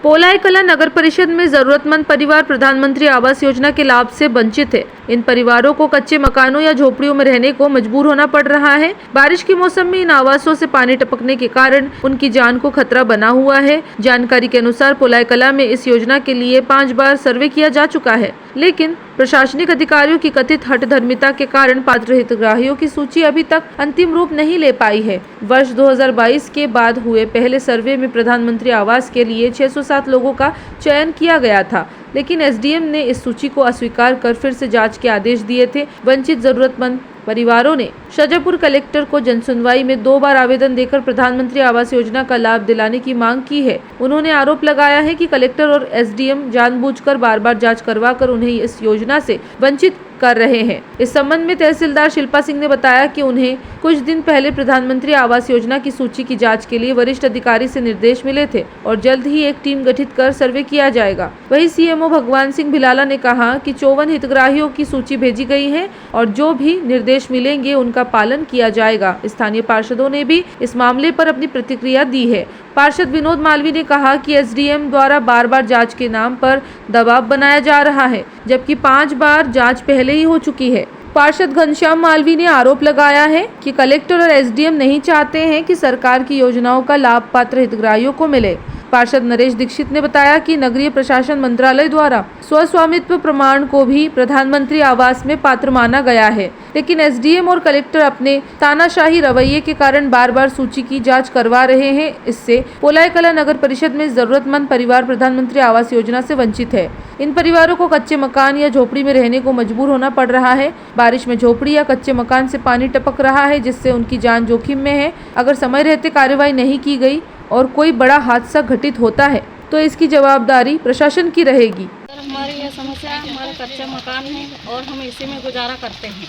पोलाई कला नगर परिषद में जरूरतमंद परिवार प्रधानमंत्री आवास योजना के लाभ से वंचित है। इन परिवारों को कच्चे मकानों या झोपड़ियों में रहने को मजबूर होना पड़ रहा है। बारिश के मौसम में इन आवासों से पानी टपकने के कारण उनकी जान को खतरा बना हुआ है। जानकारी के अनुसार पोलाई कला में इस योजना के लिए 5 बार सर्वे किया जा चुका है, लेकिन प्रशासनिक अधिकारियों की कथित हठधर्मिता के कारण पात्र हितग्राहियों की सूची अभी तक अंतिम रूप नहीं ले पाई है। वर्ष 2022 के बाद हुए पहले सर्वे में प्रधानमंत्री आवास के लिए 607 लोगों का चयन किया गया था, लेकिन एसडीएम ने इस सूची को अस्वीकार कर फिर से जांच के आदेश दिए थे। वंचित जरूरतमंद परिवारों ने शाजापुर कलेक्टर को जनसुनवाई में 2 बार आवेदन देकर प्रधानमंत्री आवास योजना का लाभ दिलाने की मांग की है। उन्होंने आरोप लगाया है कि कलेक्टर और एसडीएम जानबूझकर बार-बार जांच करवाकर उन्हें इस योजना से वंचित कर रहे हैं। इस संबंध में तहसीलदार शिल्पा सिंह ने बताया कि उन्हें कुछ दिन पहले प्रधानमंत्री आवास योजना की सूची की जांच के लिए वरिष्ठ अधिकारी से निर्देश मिले थे और जल्द ही एक टीम गठित कर सर्वे किया जाएगा। वहीं सीएमओ भगवान सिंह भिलाला ने कहा कि 54 हितग्राहियों की सूची भेजी गई है और जो भी निर्देश मिलेंगे उनका पालन किया जाएगा। स्थानीय पार्षदों ने भी इस मामले पर अपनी प्रतिक्रिया दी है। पार्षद विनोद मालवी ने कहा कि एसडीएम द्वारा बार-बार जांच के नाम पर दबाव बनाया जा रहा है, जबकि 5 बार जांच पहले ही हो चुकी है। पार्षद घनश्याम मालवी ने आरोप लगाया है कि कलेक्टर और एसडीएम नहीं चाहते हैं कि सरकार की योजनाओं का लाभ पात्र हितग्राहियों को मिले। पार्षद नरेश दीक्षित ने बताया कि नगरीय प्रशासन मंत्रालय द्वारा स्वस्वामित्व प्रमाण को भी प्रधानमंत्री आवास में पात्र माना गया है, लेकिन एसडीएम और कलेक्टर अपने तानाशाही रवैये के कारण बार-बार सूची की जांच करवा रहे हैं। इससे पोलाई कला नगर परिषद में जरूरतमंद परिवार प्रधानमंत्री आवास योजना से वंचित है। इन परिवारों को कच्चे मकान या झोपड़ी में रहने को मजबूर होना पड़ रहा है। बारिश में झोपड़ी या कच्चे मकान से पानी टपक रहा है, जिससे उनकी जान जोखिम में है। अगर समय रहते कार्रवाई नहीं की गई और कोई बड़ा हादसा घटित होता है तो इसकी जवाबदारी प्रशासन की रहेगी। हमारी यह समस्या हमारे कच्चे मकान है और हम इसी में गुजारा करते हैं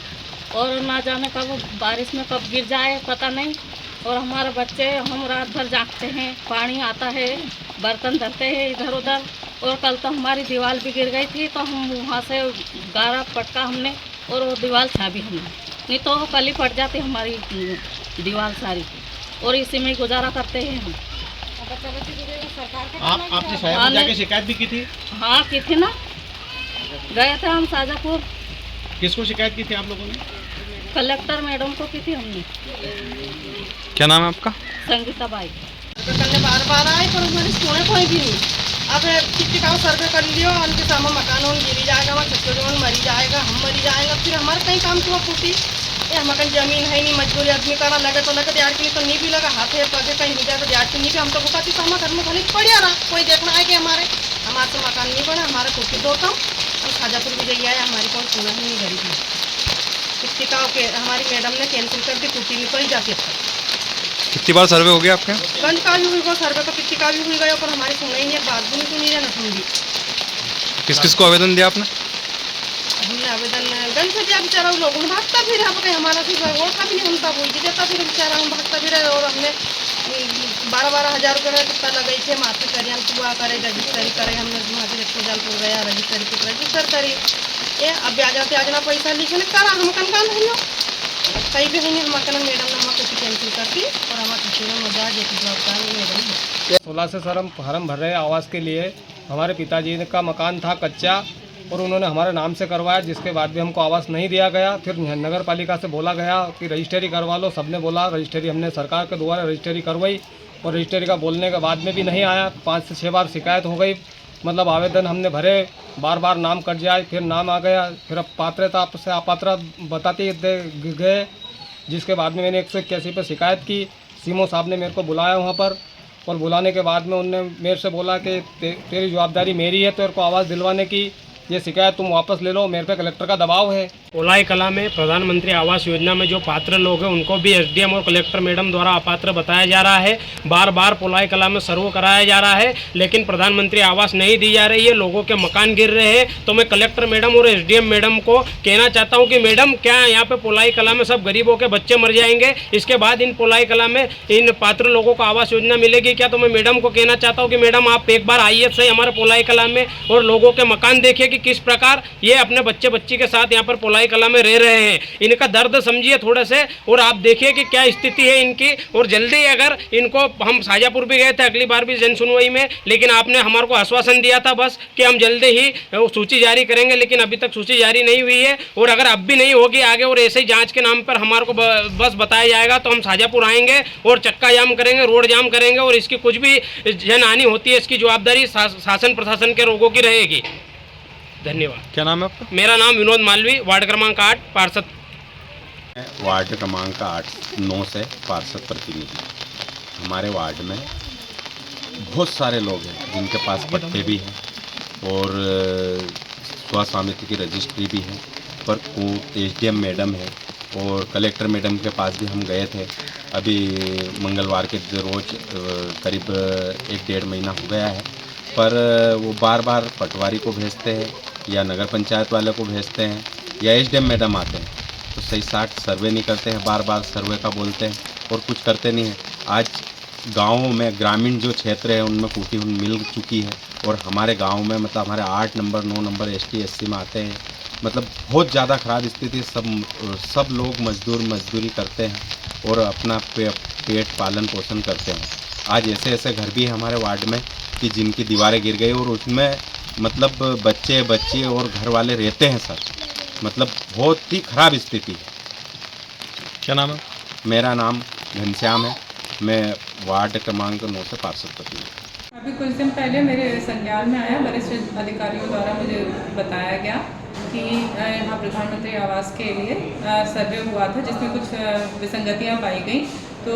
और ना जाने कब बारिश में कब गिर जाए पता नहीं। और हमारे बच्चे हम रात भर जागते हैं, पानी आता है, बर्तन धरते हैं इधर उधर। और कल तो हमारी दीवार भी गिर गई थी, तो हम वहाँ से गारा पटका हमने और वो दीवार छाबी हमने, नहीं तो वो कल ही फट जाती हमारी दीवार सारी। और इसी में गुजारा करते हैं हम। आपने साहब में जाके शिकायत भी की थी? हाँ की थी ना, गए थे हम शाजापुर। किसको शिकायत की थी आप लोगों ने? कलेक्टर मैडम को की थी हमने। क्या नाम है आपका? संगीता बाई। बार आए पर हमारी सुने कोई भी नहीं। अब कितने का सर्वे कर लियो, उनके सामने मकान गिरी जाएगा, हमारे छत्तीसगढ़ मरी जाएगा, हम मरी जाएगा, फिर हमारे कहीं काम हुआ फूटी। ये हमारे कहीं जमीन है नहीं, मजबूरी आदमी करा लगे तो लगे, दिहाड़ के लिए तो नहीं भी लगा, हाथ है पगे कहीं हो जाए तो दिहाड़ के नहीं भी हम तो बुकाती तो हमारे घर में खाली पड़िया रहा। कोई देखना है कि हमारे से मकान नहीं बना, हमारे कुर्सी दो कम हम शाजापुर भी जाइए आए, हमारी कोई सुना ही नहीं गरीब में। कितनी का हमारी मैडम ने कैंसिल कर दी, कुर्सी निकल जाती है। कितनी बार सर्वे हो गया आपके? गंज का भी हुई गो सर्वे का, कितनी का भी हुई गया, पर हमारी सुना ही नहीं, बात भी नहीं सुनी ना सुन ली। किस किस को आवेदन दिया आपने? हमने आवेदन गंज से दिया, बेचारा लोगों ने भागता फिर यहाँ पे हमारा फिर वोट का भी नहीं उनका बोल देता, फिर बेचारा हम भागता फिर। और हमने 12-12 हज़ार रुपये कितना लगाई थे, माथे करियन हुआ करे, रजिस्ट्री करे, हमने महाजी रखोजालपुर गया, रजिस्टर करी। ये अब ब्याज त्याजना पैसा लिखे ने करा, हम कन हो कहीं भी नहीं। हमारे मैडम ने हमारे कुछ कैंसिल कर दी और हमारे किसी ने मजा मैडम 16 से सर हम फार्म भर रहे हैं आवास के लिए। हमारे पिताजी का मकान था कच्चा और उन्होंने हमारे नाम से करवाया, जिसके बाद भी हमको आवास नहीं दिया गया। फिर नगर पालिका से बोला गया कि रजिस्ट्री करवा लो, सबने बोला रजिस्ट्री, हमने सरकार के द्वारा रजिस्ट्री करवाई और रजिस्ट्री का बोलने के बाद में भी नहीं आया। 5 से 6 बार शिकायत हो गई, मतलब आवेदन हमने भरे, बार नाम कट जाए, फिर नाम आ गया, फिर अब पात्रता से अपात्र बताते गए, जिसके बाद में मैंने 181 पर शिकायत की। सीएमओ साहब ने मेरे को बुलाया वहाँ पर, और बुलाने के बाद में उन्होंने मेरे से बोला कि तेरी जवाबदारी मेरी है तेरे को आवाज़ दिलवाने की, ये शिकायत तुम वापस ले लो, मेरे पे कलेक्टर का दबाव है। पोलाई कला में प्रधानमंत्री आवास योजना में जो पात्र लोग हैं उनको भी एसडीएम और कलेक्टर मैडम द्वारा अपात्र बताया जा रहा है। बार पोलाई कला में सर्वे कराया जा रहा है, लेकिन प्रधानमंत्री आवास नहीं दी जा रही है, लोगों के मकान गिर रहे हैं। तो मैं कलेक्टर मैडम और एसडीएम मैडम को कहना चाहता हूँ कि मैडम क्या यहाँ पे पोलाई कला में सब गरीबों के बच्चे मर जाएंगे, इसके बाद इन पोलाई कला में इन पात्र लोगों को आवास योजना मिलेगी क्या? तो मैं मैडम को कहना चाहता हूँ कि मैडम आप एक बार आइए सही हमारे पोलाई कला में और लोगों के मकान देखिए कि किस प्रकार ये अपने बच्चे बच्ची के साथ यहाँ पर पोलाई पोलाई कला में रह रहे हैं। इनका दर्द समझिए थोड़े से, और आप देखिए कि क्या स्थिति है इनकी। और जल्दी अगर इनको, हम शाजापुर भी गए थे अगली बार भी जन सुनवाई में, लेकिन आपने हमारे को आश्वासन दिया था बस कि हम जल्दी ही सूची जारी करेंगे, लेकिन अभी तक सूची जारी नहीं हुई है। और अगर अब भी नहीं होगी आगे और ऐसे ही जाँच के नाम पर हमारे को बस बताया जाएगा तो हम शाजापुर आएंगे और चक्का जाम करेंगे, रोड जाम करेंगे, और इसकी कुछ भी जनहानि होती है इसकी जवाबदारी शासन प्रशासन के लोगों की रहेगी। धन्यवाद। क्या नाम है आपका? मेरा नाम विनोद मालवी, वार्ड क्रमांक 8 पार्षद। वार्ड क्रमांक 8-9 से पार्षद प्रतिनिधि। हमारे वार्ड में बहुत सारे लोग हैं जिनके पास पट्टे भी हैं और स्वास्थ्य की रजिस्ट्री भी है, पर SDM मैडम है और कलेक्टर मैडम के पास भी हम गए थे अभी मंगलवार के रोज़, करीब 1-1.5 महीना हो गया है, पर वो बार बार पटवारी को भेजते हैं या नगर पंचायत वाले को भेजते हैं या SDM मैडम आते हैं तो सही साठ सर्वे नहीं करते हैं, बार बार सर्वे का बोलते हैं और कुछ करते नहीं हैं। आज गाँवों में, ग्रामीण जो क्षेत्र है उनमें टूटी हुई मिल चुकी है और हमारे गांव में मतलब हमारे 8 नंबर 9 नंबर ST-SC में आते हैं, मतलब बहुत ज़्यादा ख़राब स्थिति। सब लोग मजदूरी करते हैं और अपना पेट पालन पोषण करते हैं। आज ऐसे ऐसे घर भी हैं हमारे वार्ड में कि जिनकी दीवारें गिर गई और उसमें मतलब बच्चे और घर वाले रहते हैं सर, मतलब बहुत ही ख़राब स्थिति है। क्या नाम है? मेरा नाम घनश्याम है, मैं वार्ड क्रमांक 9 से पार्षद प्रतिनिधि। अभी कुछ दिन पहले मेरे संज्ञान में आया, वरिष्ठ अधिकारियों द्वारा मुझे बताया गया कि यहाँ प्रधानमंत्री आवास के लिए सर्वे हुआ था जिसमें कुछ विसंगतियाँ पाई गई, तो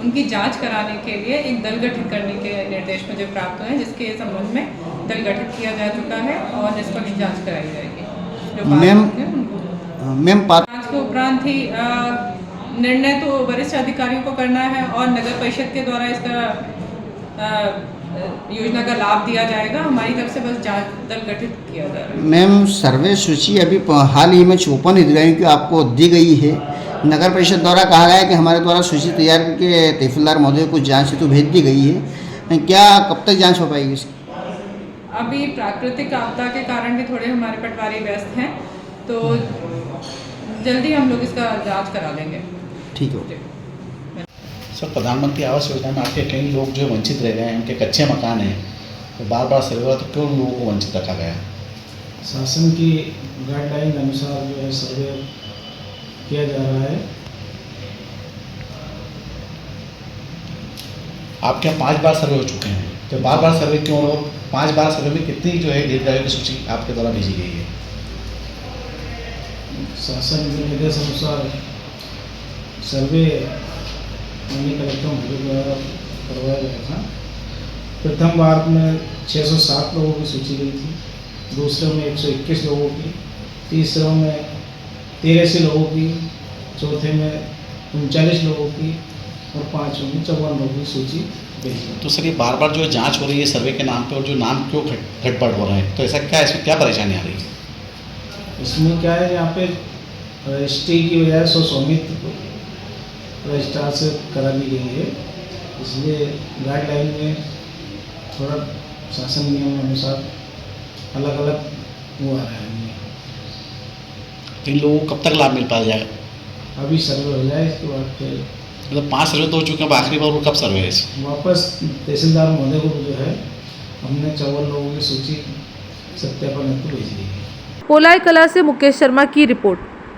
उनकी जांच कराने के लिए एक दल गठित करने के निर्देश मुझे प्राप्त हुए, जिसके संबंध में दल गठित किया जा चुका है और निष्पक्ष जाँच कराई जाएगी। जो जाँच के उपरांत ही निर्णय तो वरिष्ठ अधिकारियों को करना है और नगर परिषद के द्वारा इसका योजना का लाभ दिया जाएगा। हमारी तरफ से बस जांच दल गठित किया जा रहा है। मैम, सर्वे सूची अभी हाल ही में 54 हितग्राहियों की आपको दी गई है। नगर परिषद द्वारा कहा गया है कि हमारे द्वारा सूची तैयार करके तहसीलदार महोदय को जांच हेतु भेज दी गई है। क्या कब तक जांच हो पाएगी इसकी? अभी प्राकृतिक आपदा के कारण भी थोड़े हमारे पटवारी व्यस्त हैं, तो जल्दी हम लोग इसका जाँच करा लेंगे। ठीक है। सर, प्रधानमंत्री आवास योजना में आपके कई लोग जो वंचित रह गए हैं, उनके कच्चे मकान हैं, तो बार बार सर्वे हुआ तो क्यों लोगों को वंचित रखा गया? शासन की गाइडलाइन अनुसार जो है सर्वे किया जा रहा है। आपके यहाँ 5 बार सर्वे हो चुके हैं, तो बार बार सर्वे क्यों? 5 बार सर्वे में कितनी जो है हितग्राहियों की सूची आपके द्वारा भेजी गई है? शासन के निर्देश अनुसार सर्वे माननीय कलेक्टर महोदय द्वारा करवाया गया था। प्रथम बार में 607 लोगों की सूची गई थी, दूसरे में 121 लोगों की, तीसरे में 83 लोगों की, चौथे में 39 लोगों की और पाँचवें में 54 लोगों की सूची भेजी। तो सर, ये बार बार जो जांच हो रही है सर्वे के नाम पे और जो नाम क्यों गड़बड़ हो रहे हैं, तो ऐसा क्या, इसमें क्या परेशानी आ रही है? इसमें क्या है, यहाँ पे रजिस्ट्री की बजाय स्वामित्व रजिस्ट्रार से करा दी गई है, इसलिए गाइडलाइन में थोड़ा शासन नियम अनुसार अलग अलग वो आ रहा है। इन लोगों को कब तक लाभ मिल पाया जाएगा? अभी सर्वे हो जाए, इसके बाद फिर मतलब 5 सर्वे तो हो चुके हैं, आखिरी बार वो कब सर्वे है? वापस तहसीलदार महोदय को जो है हमने 54 लोगों की सूची सत्यापन हेतु भेज दी है। पोलाई कला से मुकेश शर्मा की रिपोर्ट।